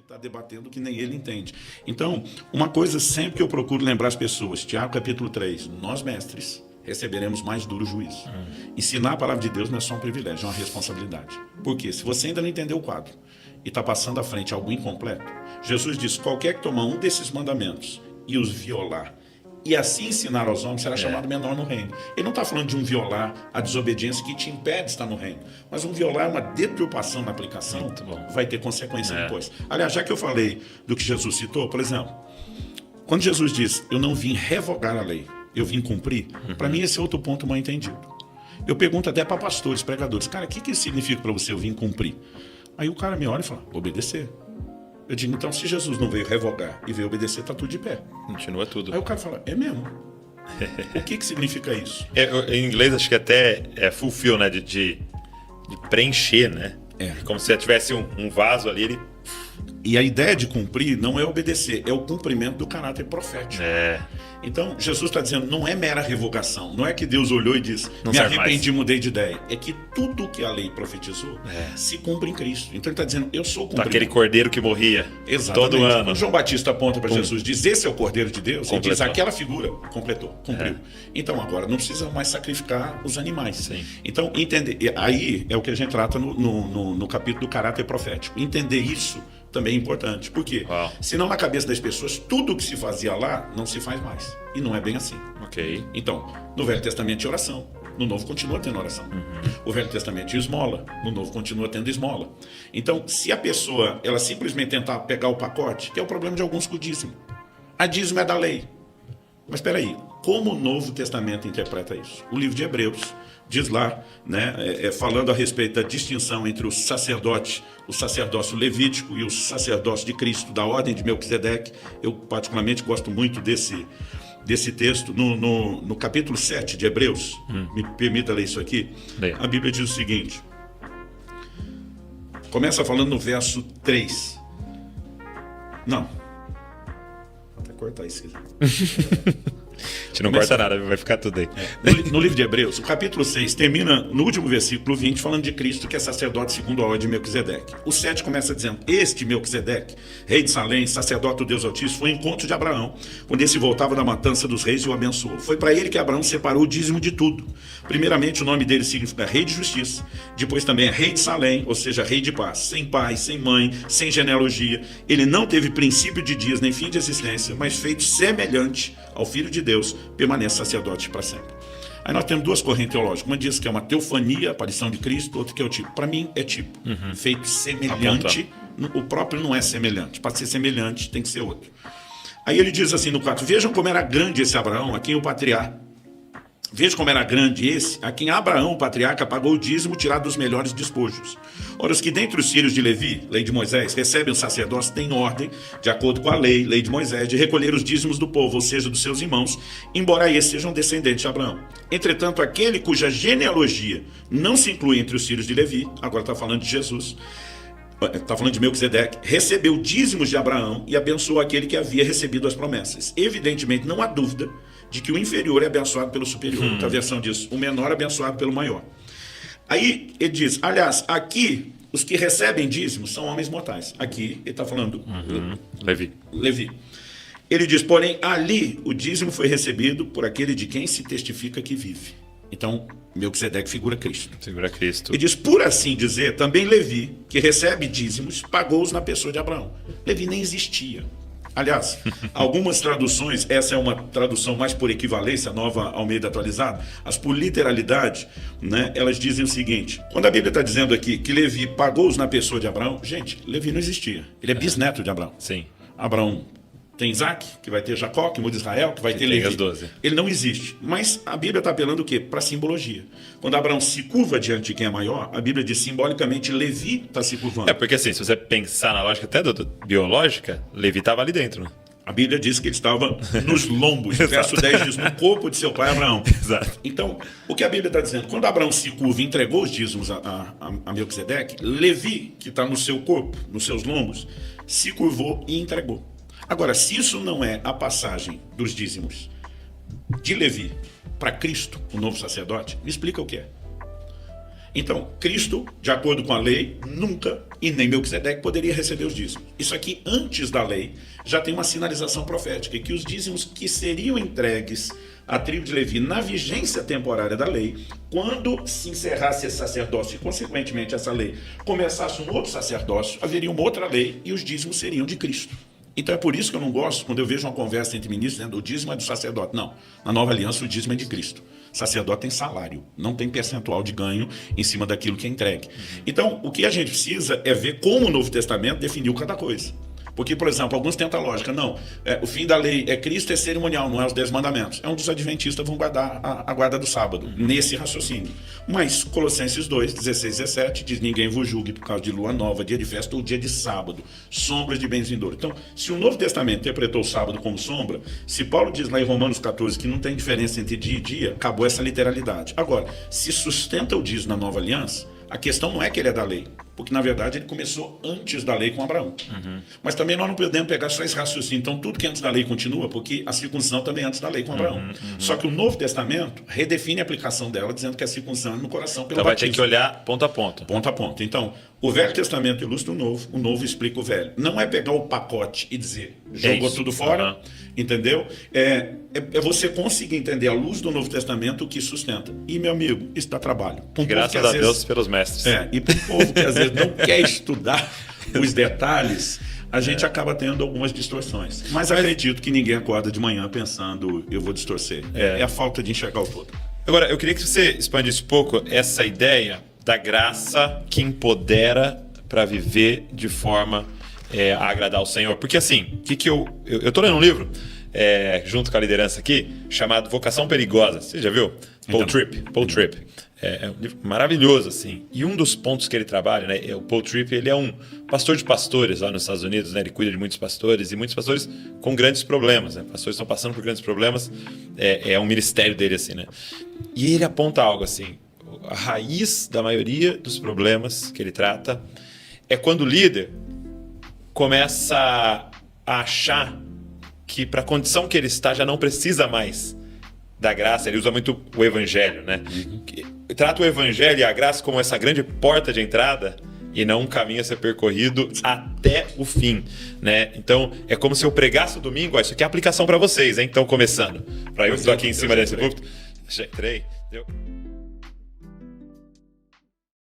está debatendo que nem ele entende. Então, uma coisa sempre que eu procuro lembrar as pessoas, Tiago capítulo 3, nós mestres receberemos mais duro juízo. Ensinar a palavra de Deus não é só um privilégio, é uma responsabilidade. Porque se você ainda não entendeu o quadro e está passando à frente algo incompleto, Jesus diz, qualquer que tomar um desses mandamentos e os violar, e assim ensinar aos homens, será chamado menor no reino. Ele não está falando de um violar a desobediência que te impede de estar no reino, mas um violar, uma deturpação na aplicação, vai ter consequência depois. Aliás, já que eu falei do que Jesus citou, por exemplo, quando Jesus diz, eu não vim revogar a lei, eu vim cumprir, para mim esse é outro ponto mal entendido. Eu pergunto até para pastores, pregadores, cara, o que isso significa para você, eu vim cumprir? Aí o cara me olha e fala, obedecer. Eu digo, então se Jesus não veio revogar e veio obedecer, está tudo de pé. Continua tudo. Aí o cara fala, é mesmo? O que significa isso? Em inglês acho que até é fulfill, né? De preencher, né? Como se tivesse um vaso ali, ele... E a ideia de cumprir não é obedecer, é o cumprimento do caráter profético. Então, Jesus está dizendo, não é mera revogação. Não é que Deus olhou e disse, me arrependi, mudei de ideia. É que tudo que a lei profetizou se cumpre em Cristo. Então ele está dizendo, eu sou o cumprimento. Aquele cordeiro que morria todo ano. Quando João Batista aponta para Jesus, diz, esse é o cordeiro de Deus. Ele diz, aquela figura completou, cumpriu. Então agora não precisa mais sacrificar os animais. Sim. Então, entender, aí é o que a gente trata no capítulo do caráter profético. Entender isso também é importante. Por quê? Senão, na cabeça das pessoas, tudo que se fazia lá não se faz mais. E não é bem assim. Então, no Velho Testamento tinha oração. No Novo continua tendo oração. O Velho Testamento tinha esmola. No Novo continua tendo esmola. Então, se a pessoa, ela simplesmente tentar pegar o pacote, que é o problema de alguns com o dízimo. A dízimo é da lei. Mas espera aí, como o Novo Testamento interpreta isso? O livro de Hebreus diz lá, né, falando a respeito da distinção entre o sacerdócio levítico e o sacerdócio de Cristo, da ordem de Melquisedeque. Eu particularmente gosto muito desse texto. No capítulo 7 de Hebreus, me permita ler isso aqui, a Bíblia diz o seguinte, começa falando no verso 3. Não, vou até cortar isso aqui. A gente não corta nada, vai ficar tudo aí. No livro de Hebreus, o capítulo 6 termina no último versículo 20, falando de Cristo, que é sacerdote segundo a ordem de Melquisedeque. O 7 começa dizendo, este Melquisedeque, rei de Salém, sacerdote do Deus Altíssimo, foi o encontro de Abraão, quando esse voltava da matança dos reis e o abençoou. Foi para ele que Abraão separou o dízimo de tudo. Primeiramente, o nome dele significa rei de justiça, depois também é rei de Salém, ou seja, rei de paz, sem pai, sem mãe, sem genealogia. Ele não teve princípio de dias nem fim de existência, mas feito semelhante ao Filho de Deus, permanece sacerdote para sempre. Aí nós temos duas correntes teológicas. Uma diz que é uma teofania, aparição de Cristo, outra que é o tipo. Para mim é tipo. Feito semelhante. O próprio não é semelhante. Para ser semelhante tem que ser outro. Aí ele diz assim no 4, vejam como era grande esse Abraão, a quem o patriarca. Veja como era grande esse, a quem Abraão, o patriarca, pagou o dízimo tirado dos melhores despojos. Ora, os que dentre os filhos de Levi, lei de Moisés, recebem o sacerdócio, têm ordem, de acordo com a lei de Moisés, de recolher os dízimos do povo, ou seja, dos seus irmãos, embora esses sejam descendentes de Abraão. Entretanto, aquele cuja genealogia não se inclui entre os filhos de Levi, agora está falando de Jesus, está falando de Melquisedeque, recebeu dízimos de Abraão e abençoou aquele que havia recebido as promessas. Evidentemente, não há dúvida de que o inferior é abençoado pelo superior. Outra versão diz, o menor é abençoado pelo maior. Aí ele diz, aliás, aqui os que recebem dízimos são homens mortais. Aqui ele está falando Levi. Ele diz, porém, ali o dízimo foi recebido por aquele de quem se testifica que vive. Então, Melquisedeque figura Cristo. Ele diz, por assim dizer, também Levi, que recebe dízimos, pagou-os na pessoa de Abraão. Levi nem existia. Aliás, algumas traduções, essa é uma tradução mais por equivalência, Nova Almeida atualizada, as por literalidade, né, elas dizem o seguinte, quando a Bíblia está dizendo aqui que Levi pagou-os na pessoa de Abraão, gente, Levi não existia, ele é bisneto de Abraão. Sim. Abraão tem Isaac, que vai ter Jacó, que muda Israel, que vai ter Levi. 12. Ele não existe. Mas a Bíblia está apelando o quê? Para simbologia. Quando Abraão se curva diante de quem é maior, a Bíblia diz simbolicamente Levi está se curvando. Porque assim, se você pensar na lógica até biológica, Levi estava ali dentro, né? A Bíblia diz que ele estava nos lombos. O verso 10 diz, no corpo de seu pai Abraão. Exato. Então, o que a Bíblia está dizendo? Quando Abraão se curva e entregou os dízimos a Melquisedeque, Levi, que está no seu corpo, nos seus lombos, se curvou e entregou. Agora, se isso não é a passagem dos dízimos de Levi para Cristo, o novo sacerdote, me explica o que é. Então, Cristo, de acordo com a lei, nunca e nem Melquisedeque poderia receber os dízimos. Isso aqui, antes da lei, já tem uma sinalização profética, que os dízimos que seriam entregues à tribo de Levi na vigência temporária da lei, quando se encerrasse esse sacerdócio e, consequentemente, essa lei começasse um outro sacerdócio, haveria uma outra lei e os dízimos seriam de Cristo. Então é por isso que eu não gosto, quando eu vejo uma conversa entre ministros dizendo o dízimo é do sacerdote. Não, na nova aliança o dízimo é de Cristo. O sacerdote tem salário, não tem percentual de ganho em cima daquilo que é entregue. Então, o que a gente precisa é ver como o Novo Testamento definiu cada coisa. Porque, por exemplo, alguns tentam a lógica. Não, o fim da lei é Cristo, é cerimonial, não é os 10 mandamentos. É onde os adventistas vão guardar a guarda do sábado, nesse raciocínio. Mas Colossenses 2, 16 e 17, diz: ninguém vos julgue por causa de lua nova, dia de festa ou dia de sábado, sombras de bens vindouros. Então, se o Novo Testamento interpretou o sábado como sombra, se Paulo diz lá em Romanos 14 que não tem diferença entre dia e dia, acabou essa literalidade. Agora, se sustenta o dízimo na nova aliança, a questão não é que ele é da lei, porque na verdade ele começou antes da lei com Abraão. Mas também nós não podemos pegar só esse raciocínio. Então tudo que é antes da lei continua, porque a circuncisão também é antes da lei com Abraão. Só que o Novo Testamento redefine a aplicação dela, dizendo que a circuncisão é no coração pelo Então vai batismo. ter que olhar ponto a ponto. Ponto a ponto. Então, o Velho Testamento ilustra o Novo explica o Velho. Não é pegar o pacote e dizer, jogou tudo fora, entendeu? É você conseguir entender à luz do Novo Testamento o que sustenta. E, meu amigo, isso dá trabalho. Graças a Deus pelos mestres. E para o povo que às vezes não quer estudar os detalhes, a gente acaba tendo algumas distorções. Mas acredito que ninguém acorda de manhã pensando, eu vou distorcer. É a falta de enxergar o todo. Agora, eu queria que você expandisse um pouco essa ideia da graça que empodera para viver de forma a agradar ao Senhor. Porque assim, eu tô lendo um livro, junto com a liderança aqui, chamado Vocação Perigosa. Você já viu? Paul Tripp. É um livro maravilhoso, assim. E um dos pontos que ele trabalha, né? O Paul Tripp, ele é um pastor de pastores lá nos Estados Unidos, né? Ele cuida de muitos pastores, e muitos pastores com grandes problemas, né? Pastores estão passando por grandes problemas. É um ministério dele, assim, né? E ele aponta algo assim: a raiz da maioria dos problemas que ele trata é quando o líder começa a achar que para a condição que ele está já não precisa mais da graça. Ele usa muito o evangelho, né? Trata o evangelho e a graça como essa grande porta de entrada e não um caminho a ser percorrido até o fim, né? Então, é como se eu pregasse o domingo. Isso aqui é aplicação para vocês, hein? Então, começando. Para eu estou aqui em cima desse púlpito. Já entrei.